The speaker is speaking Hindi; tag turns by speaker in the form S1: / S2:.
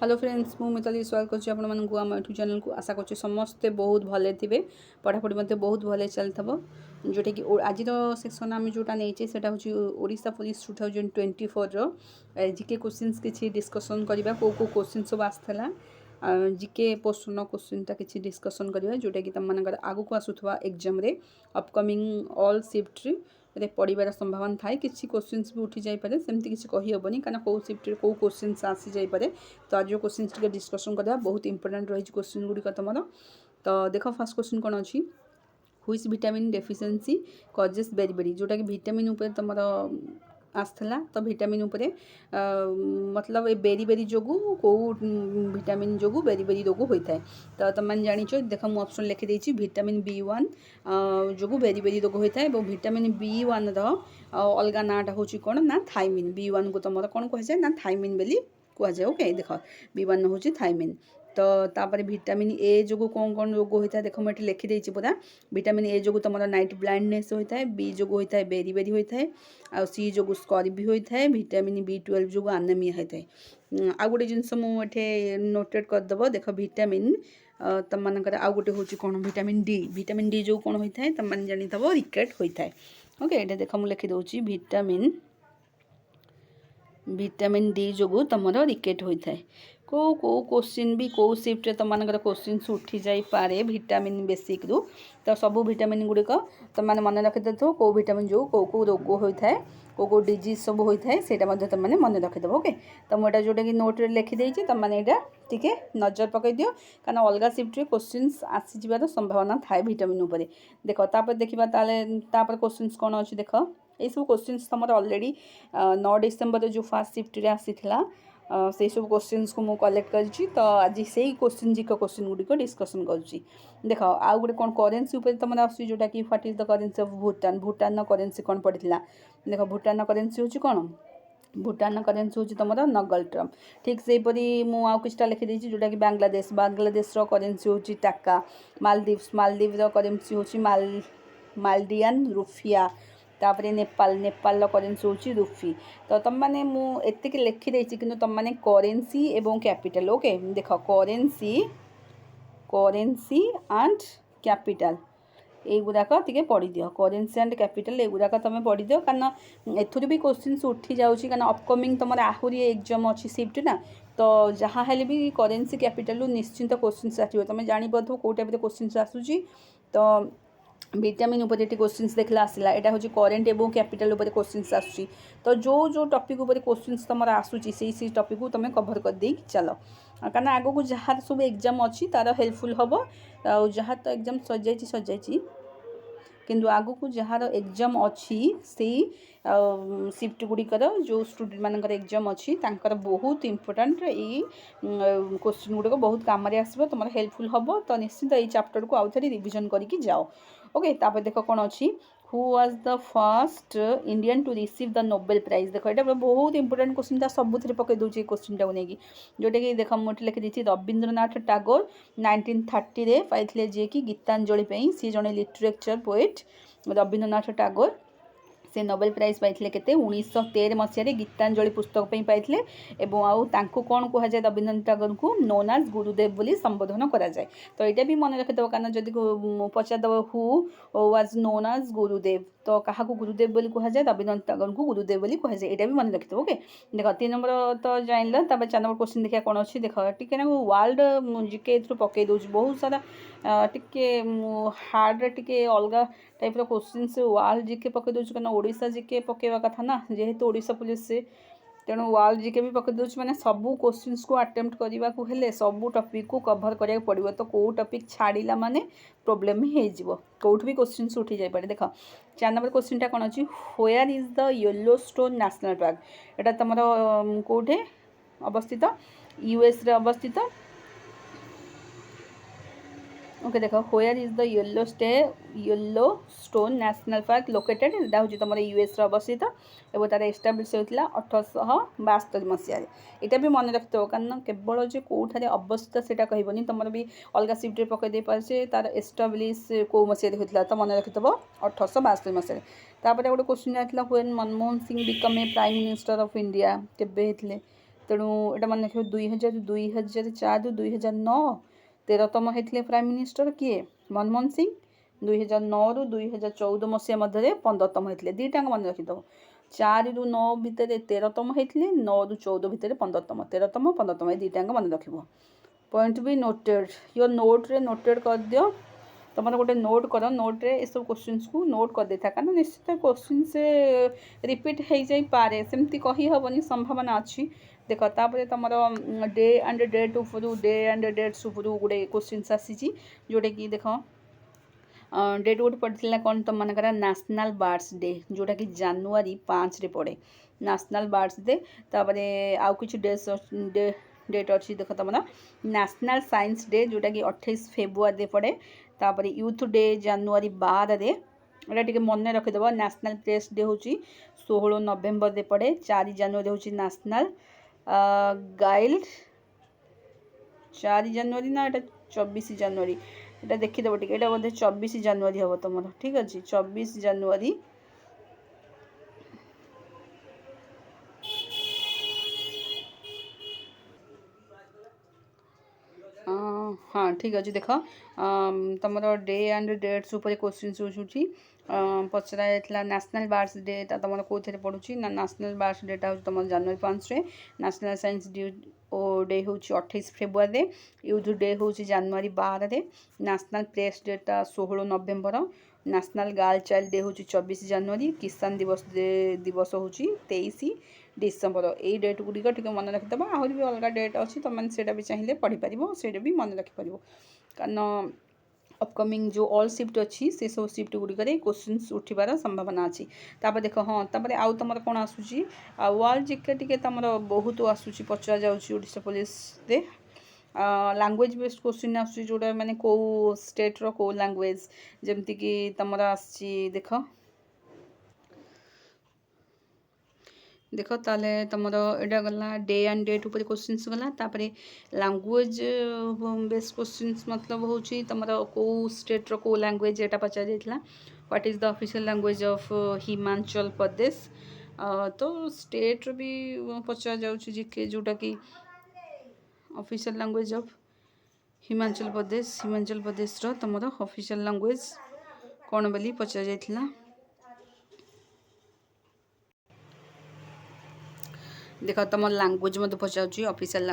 S1: हेलो फ्रेंड्स मु मिताली स्वागत करछि आपण मानकु हम यूट्यूब चैनल को आशा करछि समस्ते बहुत भले थिबे पढ़ापढ़ी मते बहुत भले चलथबो जोटा कि आज सेक्शन आम जोटा नहीं सेटा हूँ ओडिशा पुलिस 2024 रो जीके क्वेश्चंस किछि डिस्कशन करबा को क्वेश्चन सब आस्थला जीके पोस्टन क्वेश्चनटा किछि डिस्कशन करबा जोटा कि तम मानकर आगु को आसुथवा एग्जाम रे अपकमिंग ऑल शिफ्ट रे पढ़ार संभावना थाए किसी क्वेश्चंस भी उठी जापे सेमती किसी कही हेनी कहीं कौ शिफ्ट कौ क्वेश्चंस आसी जापे तो आज क्वेश्चंस टे डिस्कसन करवा बहुत इंपोर्टेंट रही क्वेश्चन गुड़िक तुम तो देख फास्ट क्वेश्चन कौन अच्छी which vitamin deficiency causes beriberi जोटा कि विटामिन उपर तुम आसला तो विटामिन उपरे मतलब ए बेरीबेरी जोगु कौ विटामिन जोगु बेरीबेरी रोग होता है तो तुम जानिच देख मु ऑप्शन लिखि देछि विटामिन B1 जोगु बेरीबेरी रोग होता है और विटामिन B1 रो अलगा नाटा होछि कोन ना थायमिन B1 को तुम कौन कह जाए ना थायमिन बेली कह जाए ओके देख B1 होछि थायमिन तो तापर विटामिन ए जो कौन कौन रोग होता है देख मुझे लिखिदे पूरा विटामिन ए जो तुम नाइट ब्लाइंडनेस होता है बी जो होता है बेरीबेरी होता है आ सी जो स्कर्वी होता है विटामिन B12 जो आनेमिया होता है आ गोटे जिनस मुझे नोटेड करदेव देख विटामिन तुम मानकर आउ गोटे हूँ कौन विटामिन डी जो कौन होता है तुम मैंने जानीथब रिकेट होता है ओके ये देख मुझे लिखिदे विटामिन डी जो तुम रिकेट होता है को क्वेश्चन भी कौ शिफ्ट तुम मानकर क्वेश्चन उठी जापे विटामिन बेसिक रु तो सब विटामिन गुड़िक तुम मैंने मन रखीदे कौ विटामिन जो कौ रोग होता है कौ डिजीज सब होता है सेटा तुमने मन रखीदेव ओके तो मुझे जोटा कि नोट लिखिदे तुम मैंने यहाँ टी नजर पकई दियो कारण अलग शिफ्ट क्वेश्चन आसीजार संभावना थाए विटामिन उपर देख तापर देखा तापर क्वेश्चन कौन अच्छी देख ये सब क्वेश्चन तुम ऑलरेडी 9 डिसेम्बर जो फास्ट शिफ्ट आसी से सब क्वेश्चंस को मु कलेक्ट करछि तो आज से ही क्वेश्चन जिक क्वेश्चन गुड़िक डिस्कसन करछि देख आउ गोटे कौन करेन्सी उपर तुम आसुछि जोटा कि what is the currency of Bhutan currency कौन पड़ता देख भूटान करेन्सी हूँ कौन भूटान करेन्सी हूँ तुम नगल ट्रम ठीक से मुझे किसी लिखिदे जोटा कि बांग्लादेश करेन्सी हूँ टाका मालदीव करेन्सी हूँ मालडियन रुफिया तापर नेपाल करेन्सी हूँ रुफी तो तुम मैंने मुझे लिखिदे कि तुम मैंने करेन्सी एवं कैपिटल ओके देख करेन्सी एंड कैपिटल युराक टे पढ़ी दियो करेन्सी एंड कैपिटल युराक तुम पढ़ी दियो कारण एथुर भी क्वेश्चन उठी जाऊँगी कारण अपकमिंग तुम आहरी एग्जाम अच्छी शिफ्ट ना तो जहाँ हेले भी करेन्सी कैपिटल निश्चिंत क्वेश्चन आसो तुम जापर कौ टाइप क्वेश्चन आसूँ तो विटामिन उपर क्वेश्चन देखला आसला यहाँ हूँ करेन्ट एवं कैपिटल उपर क्वेश्चन आसूँ तो जो टॉपिक उपर क्वेश्चन तुम आसूँ से टॉपिक को तुम कभर कर दे चल कारण आगो को जहाँ सब एग्जाम अच्छी तार हेल्पफुल हम जहाँ तो एग्जाम सजाई किंतु आगो को जहाँ एग्जाम अच्छी से शिफ्ट गुड़िकर जो स्टूडेंट मानकर एग्जाम अच्छी तांकर बहुत इंपोर्टेंट ये क्वेश्चन गुड़िक बहुत काम आसो तुम हेल्पफुल हम तो निश्चिंत ये चैप्टर को आउ थे रिविजन करके जाओ ओके तापर देख कौन अच्छी who was the first Indian to receive the Nobel prize देख यहाँ बहुत इंपोर्टेंट क्वेश्चन सबुथ पकई दूसरी क्वेश्चन टाक नहीं जोटा कि देख मुझे लिखिदी रवींद्रनाथ टागोर 1930 पाई जी कि गीतांजलि सी जड़े लिटरेचर पोएट रवींद्रनाथ टागोर से नोबेल प्राइज पाई के 1913 मसीह गीतांजलि पुस्तक पाई आउ कौन कह जाए रवींद्रनाथ टागोर को नोन आज गुरुदेव बोली संबोधन करा जाए तो यहाँ भी मन रखिदेव कारण जदि पचारदेव हु वाज नोन आज गुरुदेव तो क्या गुरुदेव बोली कह जाए रवींद्रनाथ टागोर को गुरुदेव बोली कह जाए यहाँ भी मन रखिदेव ओके देख 3 नंबर तो जान 4 नंबर क्वेश्चन देखा कौन अच्छी देख टी वर्ल्ड जीके पकई दूसरी बहुत सारा टिके हार्ड टिके अलग टाइप क्वेश्चन वर्ल्ड जीके पकई दूसरी क्या ओडिशा जीके पकेवा कथा ना जेहेतु ओडिशा पुलिस से तेणु वर्ल्ड जीके भी पकई दूसरी मैंने सबू क्वेश्चन को अटेम्प्ट करने को हेले सबू टॉपिक को कवर करा पड़ो तो कौ टॉपिक छाड़ा माने प्रोब्लेम हो कौट भी क्वेश्चन उठी जापे देख 4 नंबर क्वेश्चन कौन अच्छी where is the Yellowstone national park यहाँ तुम कौटे अवस्थित यूएस रे अवस्थित ओके देख where is the Yellowstone national park located यहाँ हूँ तुम यूएस रे अवस्थित और तार एस्टाब्लीश होता 1872 मसीह यहाँ भी मन रखिदेव कारण केवल जो कौटे अवस्थित से कहबनी तुम भी अलग सिफ्ट पकईदे पारे तार एस्टाब्लीश कौ मसीह होता तो मन रखिदेव 1872 मसीह तापर गोटे क्वेश्चन जाता when Manmohan Singh become a prime minister of India केबे होते तेणु एटा मन रख 2004 रु 2009 13तम होते प्राइम मिनिस्टर किए मनमोहन सिंह 2009 रु 2014 मसीहा मध्य 15तम होते दीटा मन रखिदेव 4 रु 9 भितर 13तम होते 9 रु 14 भितर 15तम 13तम 15तम ये दीटा मन रख पॉइंट भी नोटेड योर नोट्रे नोटेड कर दियो तुम गोटे नोट कर नोट्रे ये सब क्वेश्चन को नोट कर दे था कारण निश्चित क्वेश्चन से रिपीट हो जाई पारे सेमती कही हेनी संभावना अच्छी देख तापर तुम डे एंड डेट उपरू डे एंड डेट्स उपरू गोटे क्वेश्चन आसी जोटा कि देख डेट गोटे पड़ा कौन तुम मानकर नेशनल बर्ड्स डे जोटा कि जनवरी 5 रे पड़े नेशनल बर्ड्स डे तापर आउ कि डेट अच्छी देख तुम नेशनल साइंस डे जोटा कि 28 फेब्रुआरी पड़े तापर यूथ डे जनवरी 12 रे एटा टिके मन रखिदेव नेशनल प्रेस डे हूँ 16 नवेम्बर रे पड़े 4 जनवरी हूँ नेशनल गाइड 4 जनवरी ना एटा 24 जनवरी एटा देखिदेव टिके एटा बोधे 24 जनवरी हम तुम ठीक अच्छे 24 जनवरी हाँ ठीक अच्छे देख तुम डे एंड डेट्स उपर क्वेश्चन पचरा जाता नेशनल बर्ड्स डे तुम कौन पड़ू ना नेशनल बर्ड्स डेटा हूँ तुम जनवरी 5 रे नेशनल साइंस डे हूँ 28 फेब्रुआरी यूथ डे हूँ जनवरी 12 रे नेशनल प्रेस डेटा 16 नवेम्बर नेशनल गर्ल चाइल्ड डे हूँ 24 जनवरी किसान दिवस हूँ 23 डिसेम्बर यही डेट गुड़िक टे मन रखिदेव आहरी भी अलग डेट अच्छी तुम मैंने भी चाहिए पढ़ीपर से भी मन रखिपर कारण अपकमिंग जो ऑल शिफ्ट अच्छी से सब शिफ्ट गुड़िक क्वेश्चन उठार संभावना अच्छी तापर देख हाँ तापर आउ तुम कौन आसूसी वर्ल्ड जिके टी तुम बहुत आसूसी पचरा जाओ पुलिस रे लैंग्वेज बेस्ड क्वेश्चन आसूसी जोटा माने को स्टेट रो को लैंग्वेज जमती कि तुम आसी देख देख ताले तुम एटा गला डे एंड डेट उपर क्वेश्चंस गला तापरे लैंग्वेज बेस्ड क्वेश्चंस मतलब हूँ तुम को स्टेट रो को लैंग्वेज एटा पचार जाइथिला what is the official language of Himachal Pradesh तो स्टेट रो भी पचार जाउछि जिके जोटा कि official language of Himachal Pradesh रो तुम ऑफिशियल लैंग्वेज कौन बोली पचार जाइथिला देख तुम लैंग्वेज मत पचार ऑफिशियल